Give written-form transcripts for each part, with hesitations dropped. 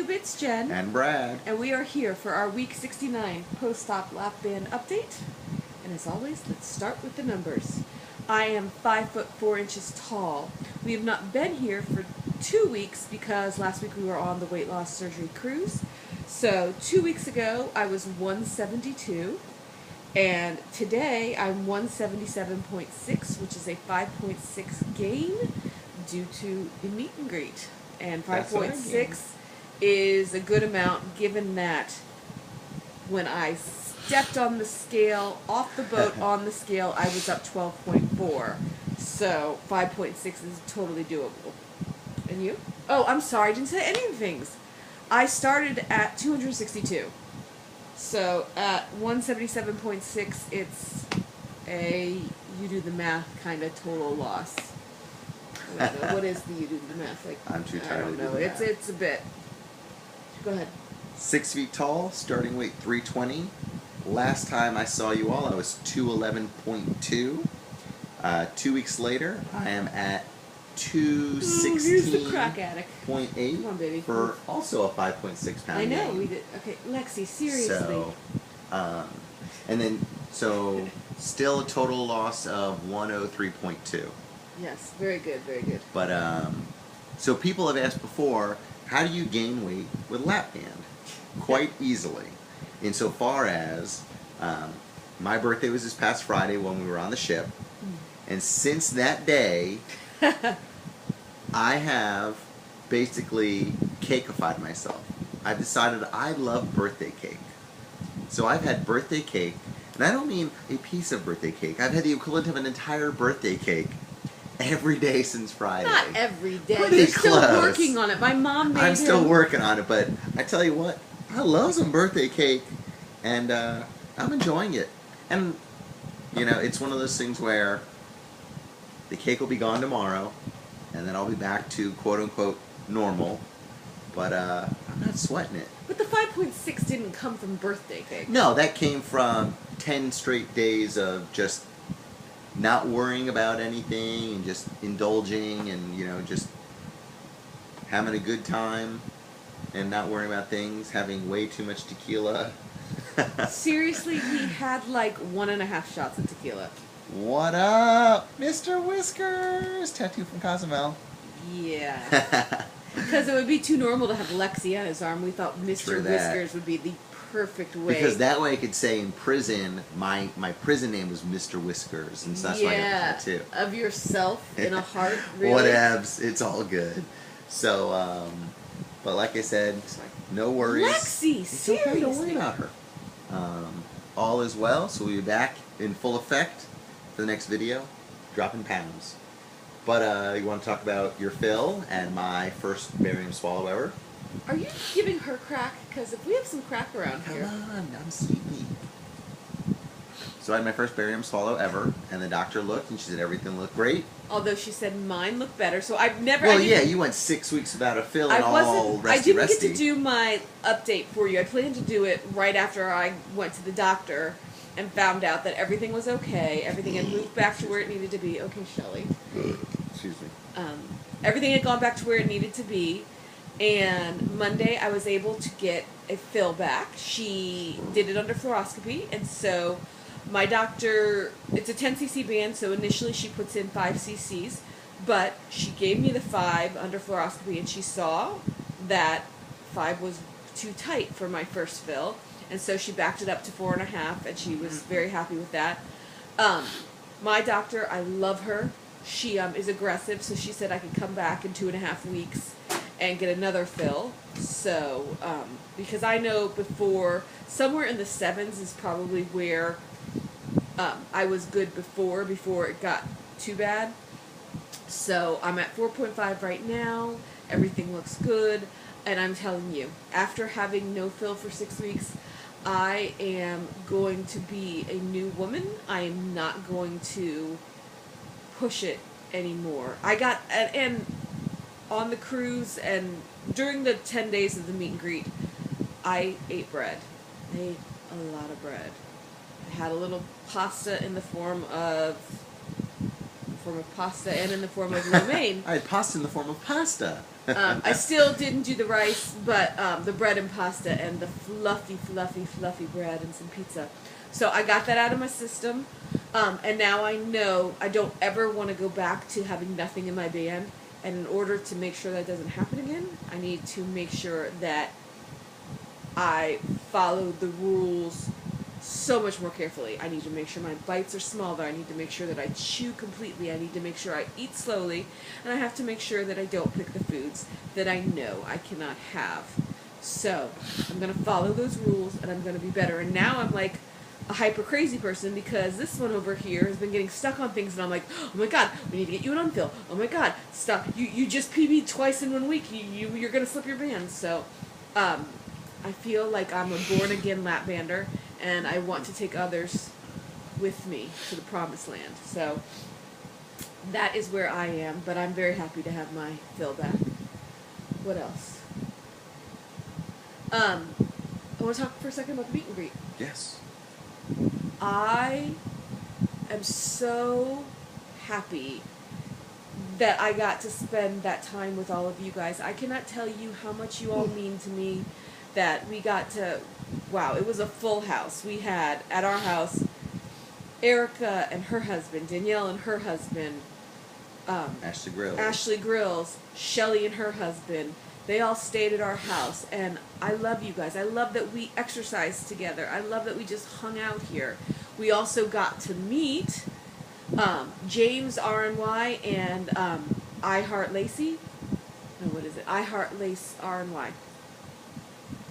YouTube, it's Jen. And Brad. And we are here for our Week 69 Postop Lap Band update. And as always, let's start with the numbers. I am 5 foot 4 inches tall. We have not been here for 2 weeks because last week we were on the weight loss surgery cruise. So 2 weeks ago, I was 172. And today, I'm 177.6, which is a 5.6 gain due to the meet and greet. And 5.6 is a good amount given that when I stepped on the scale, off the boat on the scale, I was up 12.4. So 5.6 is totally doable. And you? Oh, I'm sorry, I didn't say any of the things. I started at 262. So at 177.6, it's a, you do the math, kind of total loss. I don't know. What is the you do the math? Like, I'm too tired to to do the math. It's a bit. Go ahead. 6 feet tall, starting weight 320. Last time I saw you all, I was 211.2. 2 weeks later, I am at 216.8 Here's the crack addict. Come on, baby. For also a 5.6 pound I know, gain. we did. Okay, Lexi, seriously. So, and then, so still a total loss of 103.2. Yes, very good, very good. But, so people have asked before, how do you gain weight with lap band? Quite easily. Insofar as, my birthday was this past Friday when we were on the ship, and since that day, I have basically cakeified myself. I've decided I love birthday cake. So I've had birthday cake, and I don't mean a piece of birthday cake. I've had the equivalent of an entire birthday cake every day since Friday. Not every day. Pretty You're still close. working on it. My mom made I'm still working on it, but I tell you what, I love some birthday cake, and I'm enjoying it. And, you know, it's one of those things where the cake will be gone tomorrow, and then I'll be back to quote-unquote normal, but I'm not sweating it. But the 5.6 didn't come from birthday cake. No, that came from 10 straight days of just not worrying about anything and just indulging and, you know, just having a good time and not worrying about things, having way too much tequila. Seriously, we had like 1.5 shots of tequila. What up, Mr. Whiskers? Tattoo from Cozumel. Yeah. Because it would be too normal to have Lexi on his arm. We thought Mr. True that. Whiskers would be the perfect way. Because that way I could say in prison, my prison name was Mr. Whiskers, and so that's why I got the tattoo. Of yourself in a heart, really. Whatevs, it's all good. So, but like I said, no worries. Lexi, It's seriously. okay, don't worry about her. All is well, so we'll be back in full effect for the next video, dropping pounds. But you want to talk about your fill and my first barium swallow ever? Are you giving her crack? Because if we have some crack around Come here. on, I'm sleepy. So I had my first barium swallow ever, and the doctor looked, and she said everything looked great. Although she said mine looked better, so I've never. Well, yeah, you went 6 weeks without a fill and all I didn't resty. get to do my update for you. I planned to do it right after I went to the doctor and found out that everything was okay. Everything had moved back to where it needed to be. Okay, Shelley. Excuse me. Everything had gone back to where it needed to be. And Monday, I was able to get a fill back. She did it under fluoroscopy, and so my doctor, it's a 10 cc band, so initially she puts in 5 cc's, but she gave me the 5 under fluoroscopy, and she saw that 5 was too tight for my first fill, and so she backed it up to 4.5, and she was very happy with that. My doctor, I love her. She is aggressive, so she said I could come back in 2.5 weeks and get another fill. So, because I know before, somewhere in the 7s is probably where I was good before it got too bad. So I'm at 4.5 right now. Everything looks good. And I'm telling you, after having no fill for 6 weeks, I am going to be a new woman. I am not going to push it anymore. I got, and on the cruise and during the 10 days of the meet and greet, I ate bread. I ate a lot of bread. I had a little pasta in the form of form of pasta and in the form of lo mein. I had pasta in the form of pasta. I still didn't do the rice, but the bread and pasta and the fluffy, fluffy, fluffy bread and some pizza. So I got that out of my system, and now I know I don't ever want to go back to having nothing in my band. And in order to make sure that doesn't happen again, I need to make sure that I follow the rules so much more carefully. I need to make sure my bites are smaller. I need to make sure that I chew completely. I need to make sure I eat slowly. And I have to make sure that I don't pick the foods that I know I cannot have. So I'm going to follow those rules and I'm going to be better. And now I'm like a hyper crazy person because this one over here has been getting stuck on things and I'm like, oh my god, we need to get you an unfill. Oh my god, stop. You just PB'd twice in 1 week. You're going to slip your band. So I feel like I'm a born again lap bander and I want to take others with me to the promised land. So that is where I am, but I'm very happy to have my fill back. What else? I want to talk for a second about the meet and greet. Yes. I am so happy that I got to spend that time with all of you guys. I cannot tell you how much you all mean to me, that we got to, wow, it was a full house. We had, at our house, Erica and her husband, Danielle and her husband, Ashley Grills, Shelly and her husband. They all stayed at our house, and I love you guys. I love that we exercised together. I love that we just hung out here. We also got to meet James RNY and I Heart Lacey. No, what is it? I Heart Lace RNY.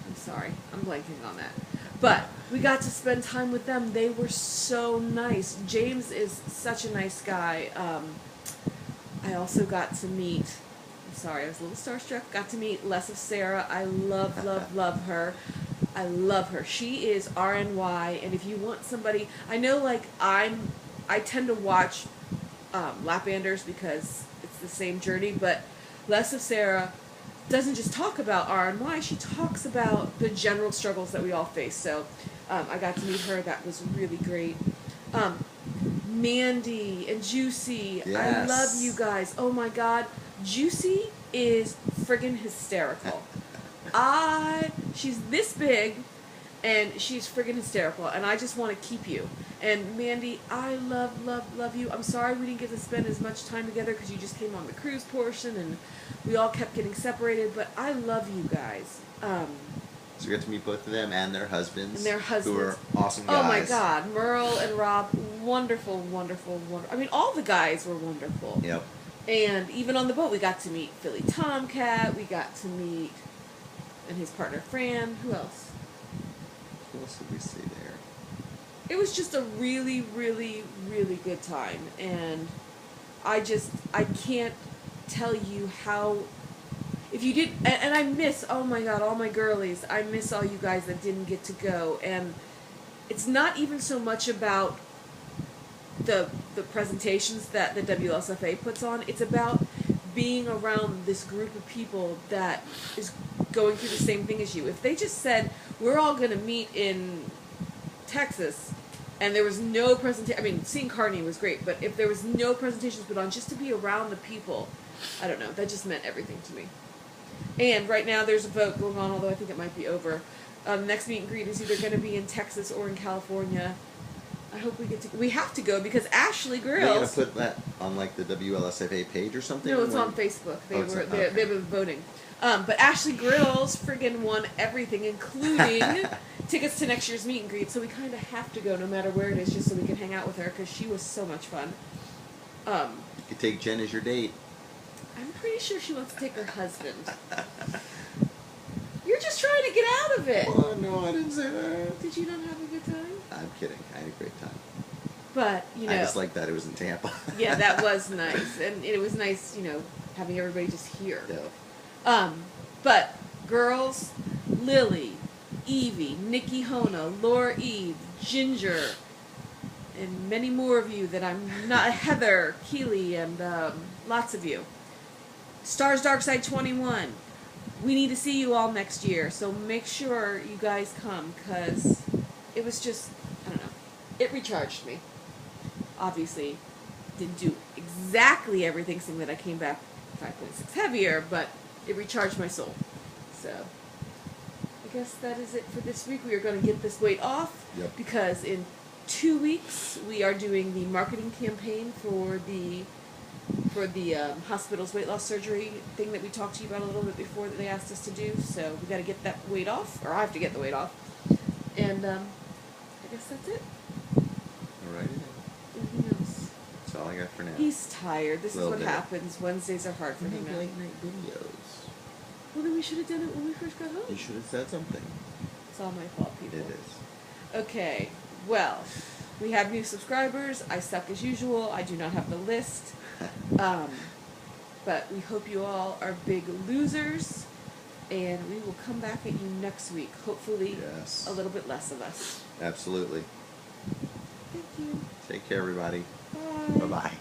I'm sorry, I'm blanking on that. But we got to spend time with them. They were so nice. James is such a nice guy. I also got to meet, I'm sorry, I was a little starstruck, got to meet less of Sarah. I love, love, love her. I love her. She is RNY, and if you want somebody, I know like I tend to watch Lapanders because it's the same journey, but less of Sarah doesn't just talk about RNY, she talks about the general struggles that we all face. So I got to meet her. That was really great. Mandy and Juicy, Yes. I love you guys. Oh my god, Juicy is friggin' hysterical. She's this big and she's friggin' hysterical and I just want to keep you. And Mandy, I love, love, love you. I'm sorry we didn't get to spend as much time together because you just came on the cruise portion and we all kept getting separated, but I love you guys. So we got to meet both of them and their husbands. And their husbands. Who are awesome guys. Oh my god, Merle and Rob, wonderful, wonderful, wonderful. I mean, all the guys were wonderful. Yep. And even on the boat, we got to meet Philly Tomcat, we got to meet, and his partner Fran. Who else? Who else did we see there? It was just a really, really, really good time. And I can't tell you how, if you did, and I miss, oh my god, all my girlies, I miss all you guys that didn't get to go. And it's not even so much about the presentations that the WLSFA puts on, it's about being around this group of people that is going through the same thing as you. If they just said, we're all going to meet in Texas, and there was no presentation, I mean, seeing Carney was great, but if there was no presentations put on, just to be around the people, I don't know, that just meant everything to me. And right now there's a vote going on, although I think it might be over. Next meet and greet is either going to be in Texas or in California. I hope we have to go because Ashley Grills. Are you going to put that on like the WLSFA page or something? No, it's on Facebook. They've been voting. But Ashley Grills friggin' won everything, including tickets to next year's meet and greet. So we kind of have to go no matter where it is just so we can hang out with her because she was so much fun. You could take Jen as your date. I'm pretty sure she wants to take her husband. You're just trying to get out of it. Oh, no, I didn't say that. Did you not have a good time? I'm kidding. I had a great time. But, you know. I just like that it was in Tampa. Yeah, that was nice. And it was nice, you know, having everybody just here. Yeah. But girls, Lily, Evie, Nikki Hona, Laura Eve, Ginger, and many more of you that I'm not, Heather, Keely, and lots of you. Stars Dark Side 21. We need to see you all next year, so make sure you guys come, because it was just, I don't know, it recharged me. Obviously, didn't do exactly exactly everything, saying that I came back 5.6 heavier, but it recharged my soul. So I guess that is it for this week. We are going to get this weight off. Yep. Because in 2 weeks we are doing the marketing campaign for the hospital's weight loss surgery thing that we talked to you about a little bit before that they asked us to do. So we got to get that weight off, or I have to get the weight off. And I guess that's it. Alrighty. Anything else? That's all I got for now. He's tired. This is Little what bit. happens. Wednesdays are hard for We him make now. late night videos. Well, then we should have done it when we first got home. You should have said something. It's all my fault, people. It is. Okay, well, we have new subscribers. I suck as usual. I do not have the list. But we hope you all are big losers, and we will come back at you next week. Hopefully, Yes. a little bit less of us. Absolutely. Thank you. Take care, everybody. Bye. Bye-bye.